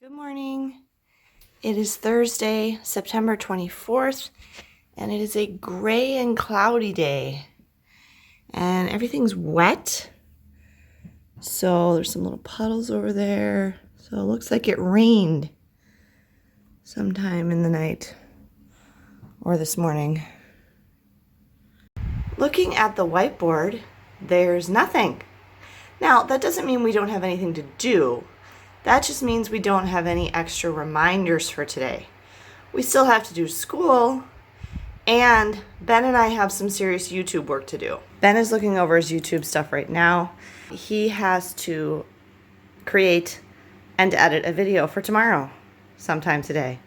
Good morning. It is Thursday, September 24th, and it is a gray and cloudy day. And everything's wet. So there's some little puddles over there. So it looks like it rained sometime in the night or this morning. Looking at the whiteboard, there's nothing. Now, that doesn't mean we don't have anything to do. That just means we don't have any extra reminders for today. We still have to do school, and Ben and I have some serious YouTube work to do. Ben is looking over his YouTube stuff right now. He has to create and edit a video for tomorrow, sometime today.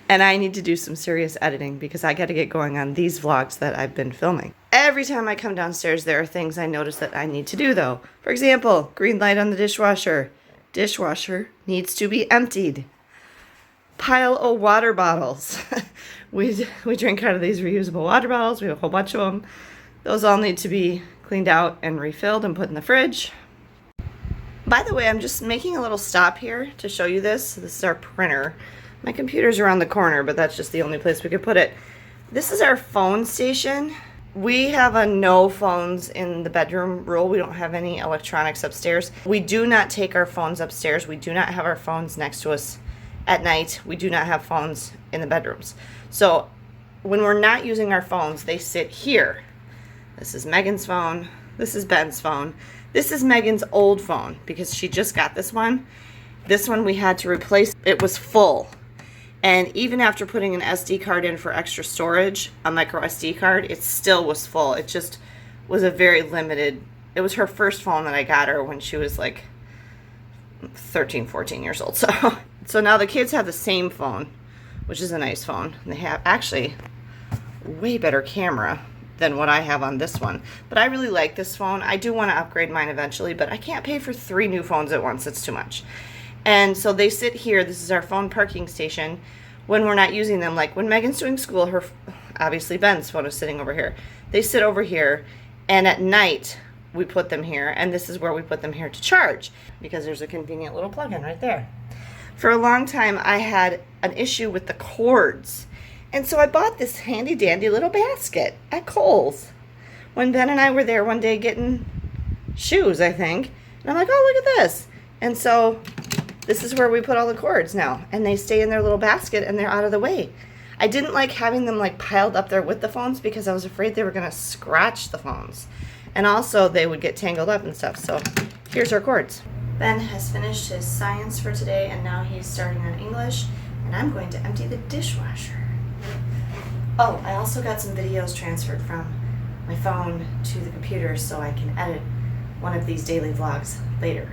And I need to do some serious editing because I got to get going on these vlogs that I've been filming. Every time I come downstairs, there are things I notice that I need to do, though. For example, green light on the dishwasher. Dishwasher needs to be emptied. Pile of water bottles. we drink out of these reusable water bottles. We have a whole bunch of them. Those all need to be cleaned out and refilled and put in the fridge. By the way, I'm just making a little stop here to show you this. This is our printer. My computer's around the corner, but that's just the only place we could put it. This is our phone station. We have a no phones in the bedroom rule. We don't have any electronics upstairs. We do not take our phones upstairs. We do not have our phones next to us at night. We do not have phones in the bedrooms. So when we're not using our phones, they sit here. This is Megan's phone. This is Ben's phone. This is Megan's old phone because she just got this one. This one we had to replace. It was full. And even after putting an SD card in for extra storage, a micro SD card, it still was full. It just was a very limited, it was her first phone that I got her when she was like 13, 14 years old. So now the kids have the same phone, which is a nice phone. They have actually way better camera than what I have on this one. But I really like this phone. I do want to upgrade mine eventually, but I can't pay for 3 new phones at once. It's too much. And so they sit here. This is our phone parking station when we're not using them. Like when Megan's doing school, obviously Ben's phone is sitting over here. They sit over here, and at night we put them here, and this is where we put them here to charge because there's a convenient little plug-in right there. For a long time, I had an issue with the cords, and so I bought this handy-dandy little basket at Kohl's when Ben and I were there one day getting shoes, I think. And I'm like, oh, look at this. And so this is where we put all the cords now, and they stay in their little basket and they're out of the way. I didn't like having them like piled up there with the phones because I was afraid they were going to scratch the phones. And also they would get tangled up and stuff. So here's our cords. Ben has finished his science for today, and now he's starting on English, and I'm going to empty the dishwasher. Oh, I also got some videos transferred from my phone to the computer so I can edit one of these daily vlogs later.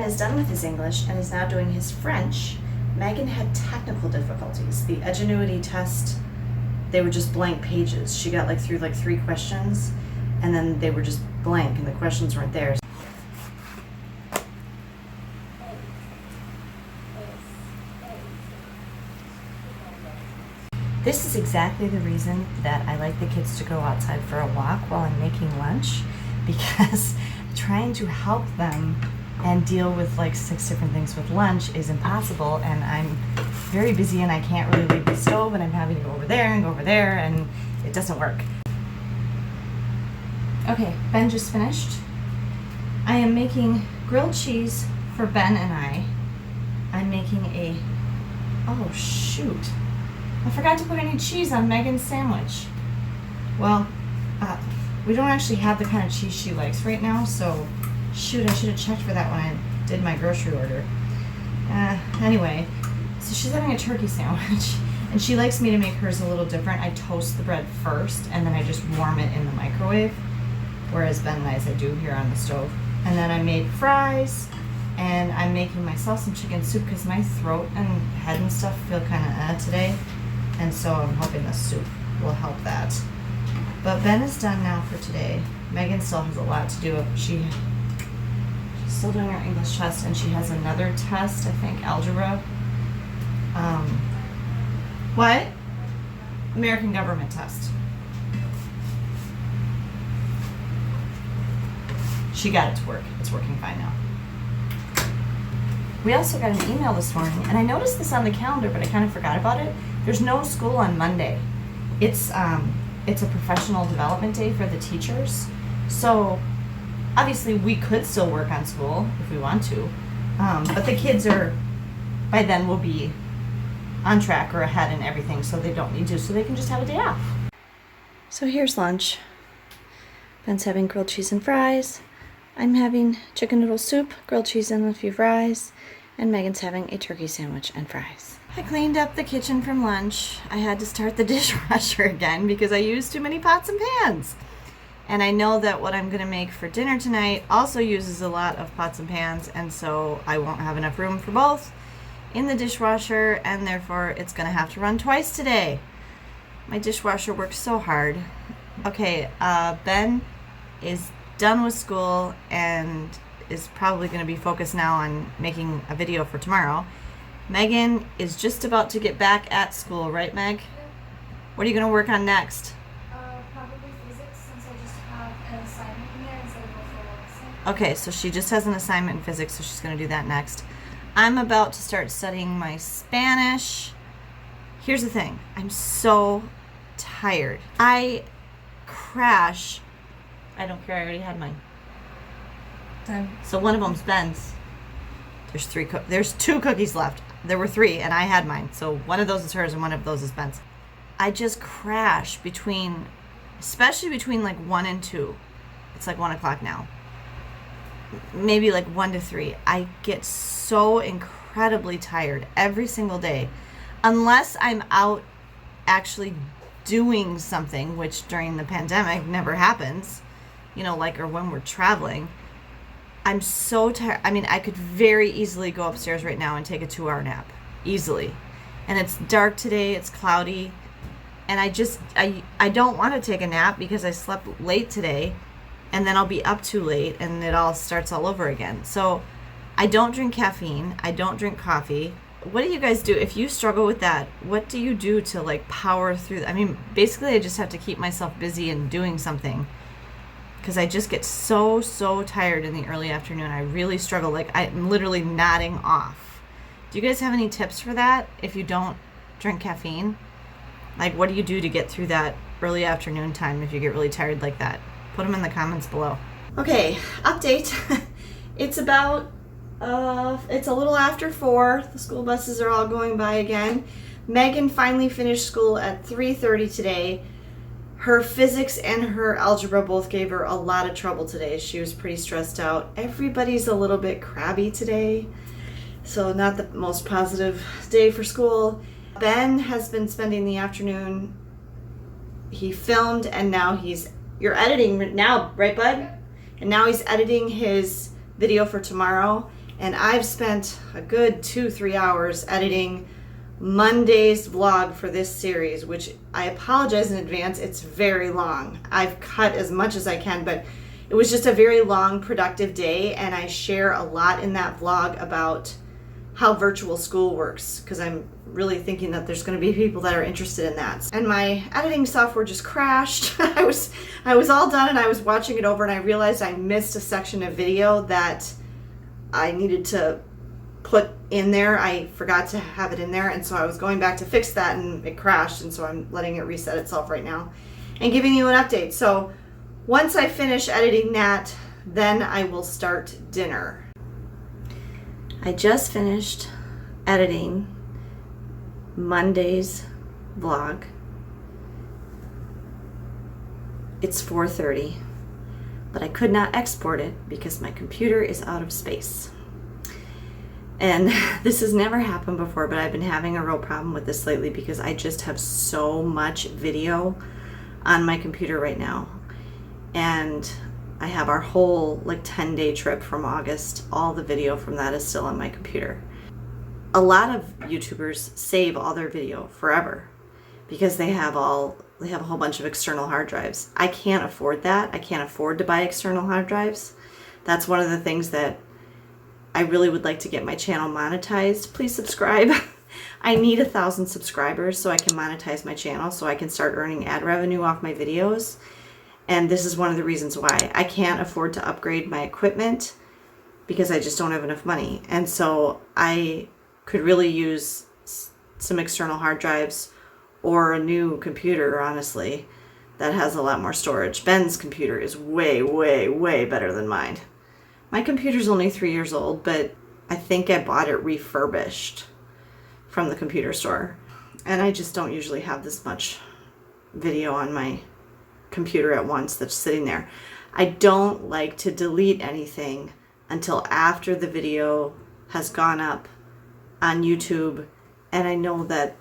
Ben is done with his English and is now doing his French. Megan had technical difficulties. The Edgenuity test, they were just blank pages. She got through 3 questions, and then they were just blank and the questions weren't there. This is exactly the reason that I like the kids to go outside for a walk while I'm making lunch, because trying to help them and deal with 6 different things with lunch is impossible, and I'm very busy and I can't really leave the stove, and I'm having to go over there and go over there, and it doesn't work. Okay, Ben just finished. I am making grilled cheese for Ben and I. I'm making oh shoot. I forgot to put any cheese on Megan's sandwich. Well, we don't actually have the kind of cheese she likes right now, so shoot, I should have checked for that when I did my grocery order. Anyway, so she's having a turkey sandwich, and she likes me to make hers a little different. I toast the bread first, and then I just warm it in the microwave, whereas Ben and I do here on the stove. And then I made fries, and I'm making myself some chicken soup because my throat and head and stuff feel kind of today. And so I'm hoping the soup will help that. But Ben is done now for today. Megan still has a lot to do. She's still doing her English test, and she has another test, I think, algebra. What? American government test. She got it to work. It's working fine now. We also got an email this morning, and I noticed this on the calendar, but I kind of forgot about it. There's no school on Monday. It's a professional development day for the teachers. So obviously we could still work on school if we want to, but the kids by then will be on track or ahead and everything, so they don't need to, so they can just have a day off. So here's lunch. Ben's having grilled cheese and fries. I'm having chicken noodle soup, grilled cheese and a few fries, and Megan's having a turkey sandwich and fries. I cleaned up the kitchen from lunch. I had to start the dishwasher again because I used too many pots and pans. And I know that what I'm going to make for dinner tonight also uses a lot of pots and pans, and so I won't have enough room for both in the dishwasher, and therefore it's going to have to run twice today. My dishwasher works so hard. Okay, Ben is done with school and is probably going to be focused now on making a video for tomorrow. Megan is just about to get back at school, right, Meg? What are you going to work on next? Probably physics, since I just have an assignment in there instead of a full lesson. Okay, so she just has an assignment in physics, so she's going to do that next. I'm about to start studying my Spanish. Here's the thing. I'm so tired. I crash. I don't care. I already had mine. So one of them's Ben's. There's 2 cookies left. There were 3, and I had mine. So one of those is hers, and one of those is Ben's. I just crash especially between 1 and 2. It's 1 o'clock now. Maybe 1 to 3. I get so incredibly tired every single day, unless I'm out actually doing something, which during the pandemic never happens, or when we're traveling. I'm so tired. I mean, I could very easily go upstairs right now and take a 2-hour nap. Easily. And it's dark today, it's cloudy, and I don't want to take a nap because I slept late today, and then I'll be up too late, and it all starts all over again. So I don't drink caffeine. I don't drink coffee. What do you guys do? If you struggle with that, what do you do to power through? I mean, basically I just have to keep myself busy and doing something, because I just get so tired in the early afternoon. I really struggle. I'm literally nodding off. Do you guys have any tips for that if you don't drink caffeine? What do you do to get through that early afternoon time if you get really tired like that? Put them in the comments below. Okay, update. It's about, it's a little after 4. The school buses are all going by again. Megan finally finished school at 3:30 today. Her physics and her algebra both gave her a lot of trouble today. She was pretty stressed out. Everybody's a little bit crabby today, so not the most positive day for school. Ben has been spending the afternoon. He filmed, and now you're editing now, right, bud? And now he's editing his video for tomorrow, And I've spent a good 2-3 hours editing Monday's vlog for this series, which I apologize in advance. It's very long. I've cut as much as I can, but it was just a very long, productive day, and I share a lot in that vlog about how virtual school works, because I'm really thinking that there's going to be people that are interested in that. And my editing software just crashed. I was all done, and I was watching it over, and I realized I missed a section of video that I needed to put in there. I forgot to have it in there, and so I was going back to fix that, and it crashed, and so I'm letting it reset itself right now and giving you an update. So once I finish editing that, then I will start dinner. I just finished editing Monday's vlog. It's 4:30, but I could not export it because my computer is out of space. And this has never happened before, but I've been having a real problem with this lately because I just have so much video on my computer right now. And I have our whole 10-day trip from August. All the video from that is still on my computer. A lot of YouTubers save all their video forever because they have a whole bunch of external hard drives. I can't afford that. I can't afford to buy external hard drives. That's one of the things that I really would like to get my channel monetized. Please subscribe. I need 1,000 subscribers so I can monetize my channel, so I can start earning ad revenue off my videos. And this is one of the reasons why I can't afford to upgrade my equipment, because I just don't have enough money. And so I could really use some external hard drives or a new computer, honestly, that has a lot more storage. Ben's computer is way, way, way better than mine. My computer's only 3 years old, but I think I bought it refurbished from the computer store. And I just don't usually have this much video on my computer at once that's sitting there. I don't like to delete anything until after the video has gone up on YouTube and I know that,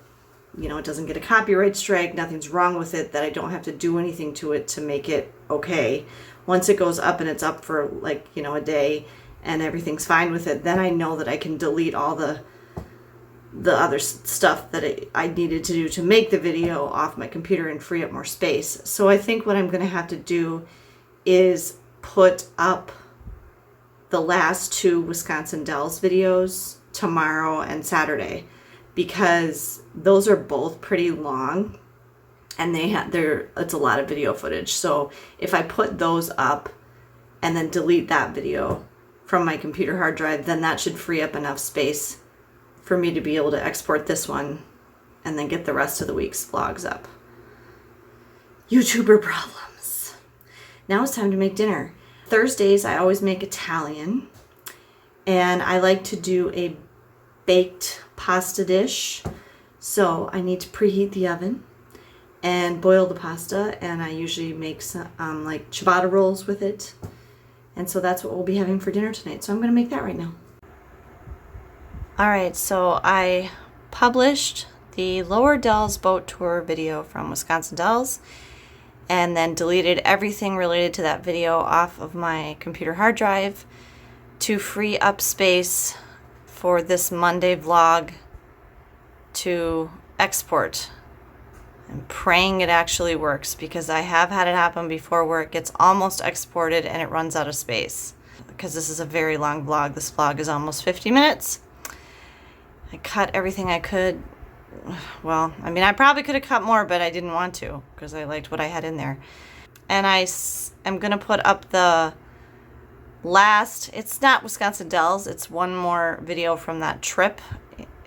it doesn't get a copyright strike, nothing's wrong with it, that I don't have to do anything to it to make it okay. Once it goes up and it's up for a day and everything's fine with it, then I know that I can delete all the other stuff that I needed to do to make the video off my computer and free up more space. So I think what I'm going to have to do is put up the last 2 Wisconsin Dells videos tomorrow and Saturday, because those are both pretty long and it's a lot of video footage. So if I put those up and then delete that video from my computer hard drive, then that should free up enough space for me to be able to export this one and then get the rest of the week's vlogs up. YouTuber problems. Now it's time to make dinner. Thursdays I always make Italian, and I like to do a baked pasta dish. So I need to preheat the oven and boil the pasta, and I usually make some ciabatta rolls with it. And so that's what we'll be having for dinner tonight. So I'm going to make that right now. All right, so I published the Lower Dells boat tour video from Wisconsin Dells and then deleted everything related to that video off of my computer hard drive to free up space for this Monday vlog to export. I'm praying it actually works, because I have had it happen before where it gets almost exported and it runs out of space. Because this is a very long vlog. This vlog is almost 50 minutes. I cut everything I could. Well, I probably could have cut more, but I didn't want to because I liked what I had in there. And I'm going to put up the last, it's not Wisconsin Dells, it's one more video from that trip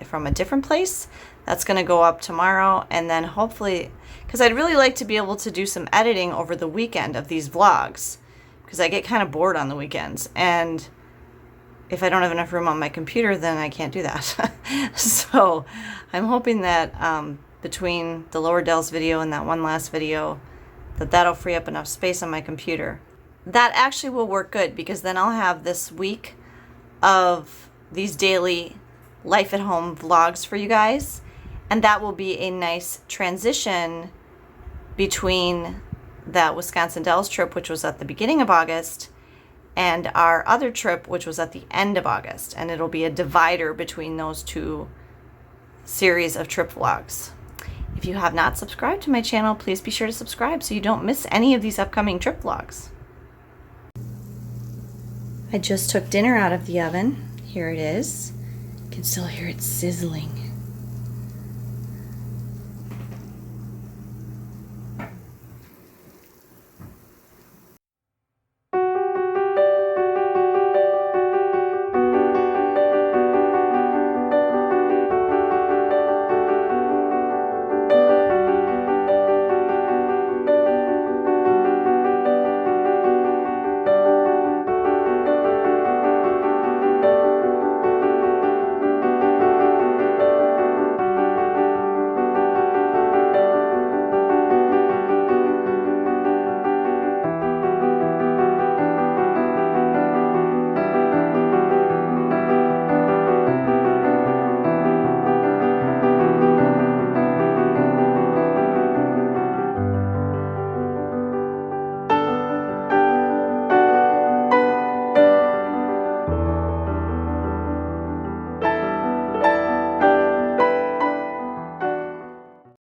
from a different place. That's going to go up tomorrow, and then hopefully, because I'd really like to be able to do some editing over the weekend of these vlogs, because I get kind of bored on the weekends, and if I don't have enough room on my computer, then I can't do that. So I'm hoping that between the Lower Dells video and that one last video, that'll free up enough space on my computer. That actually will work good, because then I'll have this week of these daily life at home vlogs for you guys, and that will be a nice transition between that Wisconsin Dells trip, which was at the beginning of August, and our other trip, which was at the end of August, and it'll be a divider between those two series of trip vlogs. If you have not subscribed to my channel, please be sure to subscribe so you don't miss any of these upcoming trip vlogs. I just took dinner out of the oven. Here it is. You can still hear it sizzling.